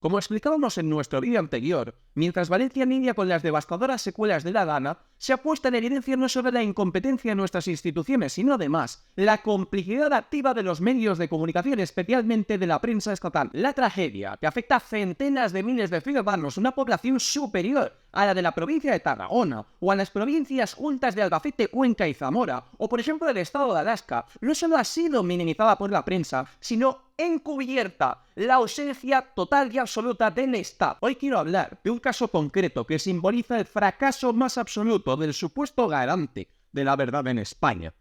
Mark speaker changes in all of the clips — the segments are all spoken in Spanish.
Speaker 1: Como explicábamos en nuestro vídeo anterior, mientras Valencia lidia con las devastadoras secuelas de la Dana, se ha puesto en evidencia no solo la incompetencia de nuestras instituciones, sino además la complicidad activa de los medios de comunicación, especialmente de la prensa estatal. La tragedia, que afecta a centenas de miles de ciudadanos, una población superior a la de la provincia de Tarragona, o a las provincias juntas de Albacete, Cuenca y Zamora, o por ejemplo el estado de Alaska, no solo ha sido minimizada por la prensa, sino encubierta la ausencia total y absoluta del Estado. Hoy quiero hablar de un caso concreto que simboliza el fracaso más absoluto del supuesto garante de la verdad en España: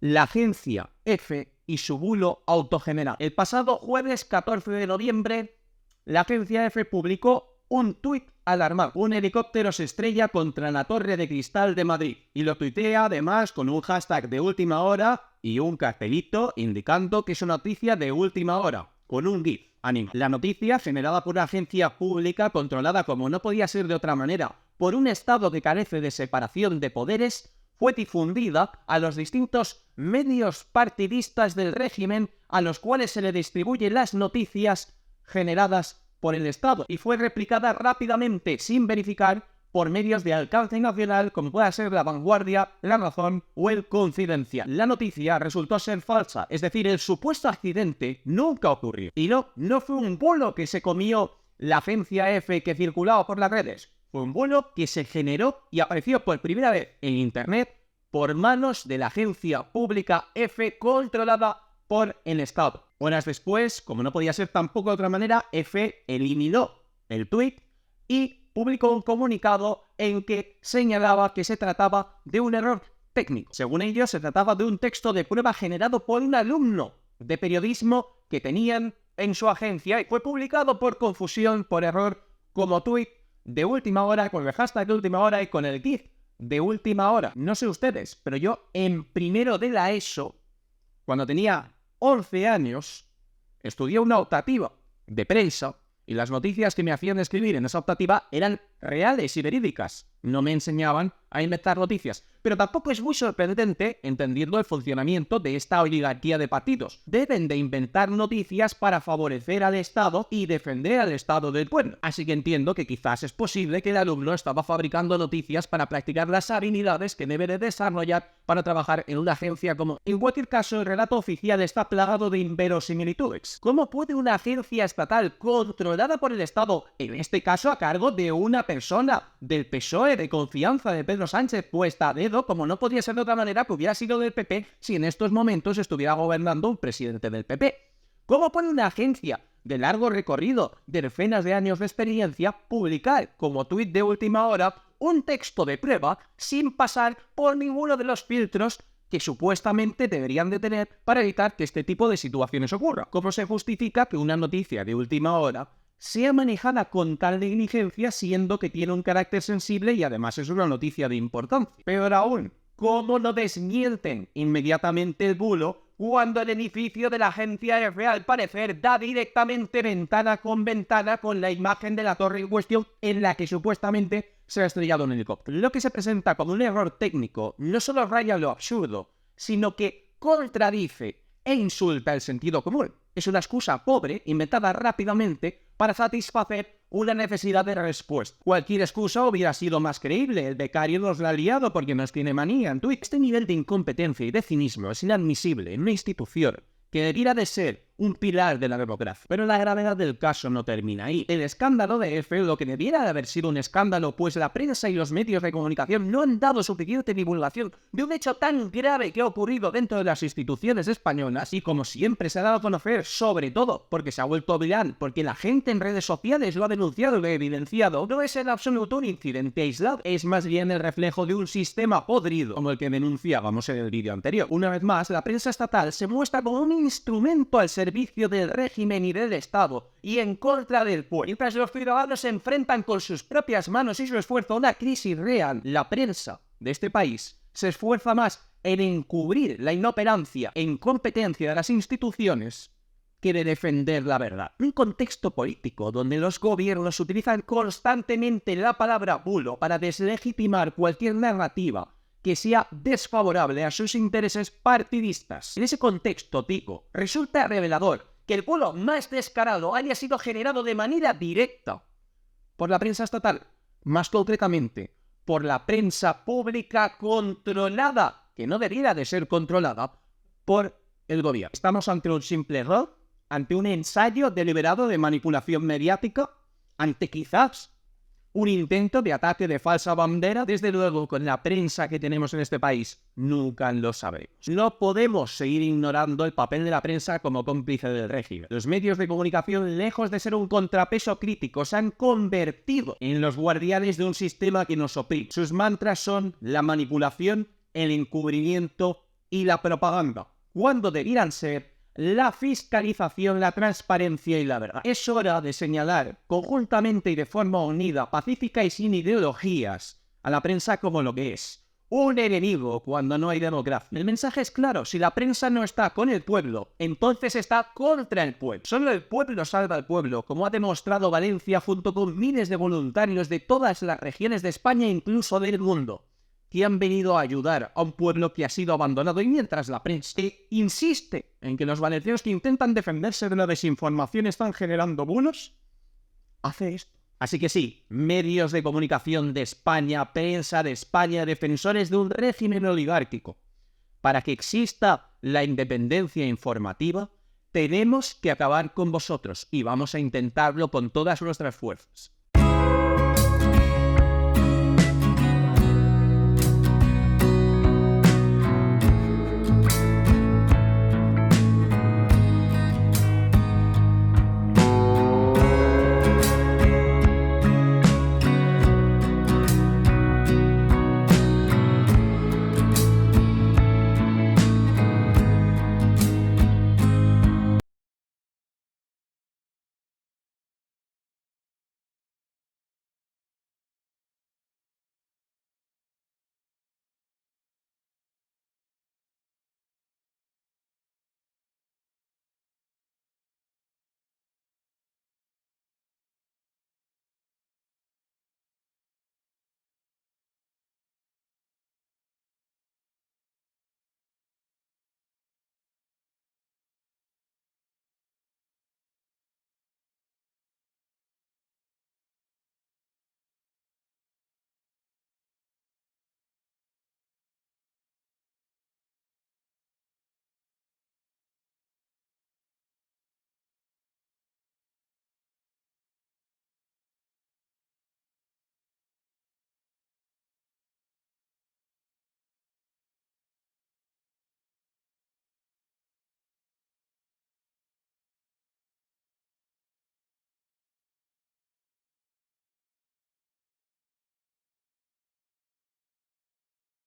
Speaker 1: la agencia EFE y su bulo autogenerado. El pasado jueves 14 de noviembre, la agencia EFE publicó un tuit alarmante. Un helicóptero se estrella contra la Torre de Cristal de Madrid, y lo tuitea además con un hashtag de última hora y un cartelito indicando que es una noticia de última hora, con un GIF animado. La noticia, generada por una agencia pública controlada, como no podía ser de otra manera, por un Estado que carece de separación de poderes, fue difundida a los distintos medios partidistas del régimen a los cuales se le distribuyen las noticias generadas por el Estado, y fue replicada rápidamente, sin verificar, por medios de alcance nacional como pueda ser La Vanguardia, La Razón o El Confidencial. La noticia resultó ser falsa, es decir, el supuesto accidente nunca ocurrió. Y no fue un bulo que se comió la agencia EFE que circulaba por las redes. Fue un bulo que se generó y apareció por primera vez en Internet por manos de la agencia pública EFE, controlada por el Estado. Horas después, como no podía ser tampoco de otra manera, EFE eliminó el tuit y publicó un comunicado en que señalaba que se trataba de un error técnico. Según ellos, se trataba de un texto de prueba generado por un alumno de periodismo que tenían en su agencia y fue publicado por confusión, por error, como tuit de última hora, con el hashtag de última hora y con el GIF de última hora. No sé ustedes, pero yo en primero de la ESO, cuando tenía 11 años, estudié una optativa de prensa y las noticias que me hacían escribir en esa optativa eran reales y verídicas. No me enseñaban a inventar noticias. Pero tampoco es muy sorprendente entendiendo el funcionamiento de esta oligarquía de partidos. Deben de inventar noticias para favorecer al Estado y defender al Estado del pueblo. Así que entiendo que quizás es posible que el alumno estaba fabricando noticias para practicar las habilidades que debe de desarrollar para trabajar en una agencia como... En cualquier caso, el relato oficial está plagado de inverosimilitudes. ¿Cómo puede una agencia estatal controlada por el Estado, en este caso a cargo de una persona del PSOE de confianza de Pedro Sánchez, puesta a dedo, como no podía ser de otra manera que hubiera sido del PP si en estos momentos estuviera gobernando un presidente del PP? ¿Cómo puede una agencia de largo recorrido, de decenas de años de experiencia, publicar como tuit de última hora un texto de prueba sin pasar por ninguno de los filtros que supuestamente deberían de tener para evitar que este tipo de situaciones ocurra? ¿Cómo se justifica que una noticia de última hora sea manejada con tal negligencia, siendo que tiene un carácter sensible y además es una noticia de importancia? Peor aún, ¿cómo no desmienten inmediatamente el bulo cuando el edificio de la agencia EFE, al parecer, da directamente ventana con la imagen de la torre en cuestión en la que supuestamente se ha estrellado un helicóptero? Lo que se presenta como un error técnico no solo raya lo absurdo, sino que contradice e insulta el sentido común. Es una excusa pobre, inventada rápidamente, para satisfacer una necesidad de respuesta. Cualquier excusa hubiera sido más creíble. El becario nos la ha liado porque nos tiene manía en Twitter. Este nivel de incompetencia y de cinismo es inadmisible en una institución que debiera de ser un pilar de la democracia. Pero la gravedad del caso no termina ahí. El escándalo de EFE, lo que debiera de haber sido un escándalo, pues la prensa y los medios de comunicación no han dado suficiente divulgación de un hecho tan grave que ha ocurrido dentro de las instituciones españolas, y como siempre se ha dado a conocer, sobre todo porque se ha vuelto viral, porque la gente en redes sociales lo ha denunciado y lo ha evidenciado, no es en absoluto un incidente aislado, es más bien el reflejo de un sistema podrido, como el que denunciábamos en el vídeo anterior. Una vez más, la prensa estatal se muestra como un instrumento al servicio del régimen y del Estado y en contra del pueblo. Mientras los ciudadanos se enfrentan con sus propias manos y su esfuerzo a una crisis real, la prensa de este país se esfuerza más en encubrir la inoperancia e incompetencia de las instituciones que de defender la verdad. Un contexto político donde los gobiernos utilizan constantemente la palabra bulo para deslegitimar cualquier narrativa que sea desfavorable a sus intereses partidistas. En ese contexto, digo, resulta revelador que el bulo más descarado haya sido generado de manera directa por la prensa estatal, más concretamente por la prensa pública controlada, que no debiera de ser controlada por el gobierno. Estamos ante un simple error, ante un ensayo deliberado de manipulación mediática, ante quizás un intento de ataque de falsa bandera. Desde luego, con la prensa que tenemos en este país, nunca lo sabremos. No podemos seguir ignorando el papel de la prensa como cómplice del régimen. Los medios de comunicación, lejos de ser un contrapeso crítico, se han convertido en los guardianes de un sistema que nos oprime. Sus mantras son la manipulación, el encubrimiento y la propaganda, cuando debieran ser la fiscalización, la transparencia y la verdad. Es hora de señalar conjuntamente y de forma unida, pacífica y sin ideologías, a la prensa como lo que es: un enemigo cuando no hay democracia. El mensaje es claro: si la prensa no está con el pueblo, entonces está contra el pueblo. Solo el pueblo salva al pueblo, como ha demostrado Valencia junto con miles de voluntarios de todas las regiones de España e incluso del mundo, que han venido a ayudar a un pueblo que ha sido abandonado. Y mientras la prensa insiste en que los valencianos que intentan defenderse de la desinformación están generando bulos, hace esto. Así que sí, medios de comunicación de España, prensa de España, defensores de un régimen oligárquico, para que exista la independencia informativa, tenemos que acabar con vosotros y vamos a intentarlo con todas nuestras fuerzas.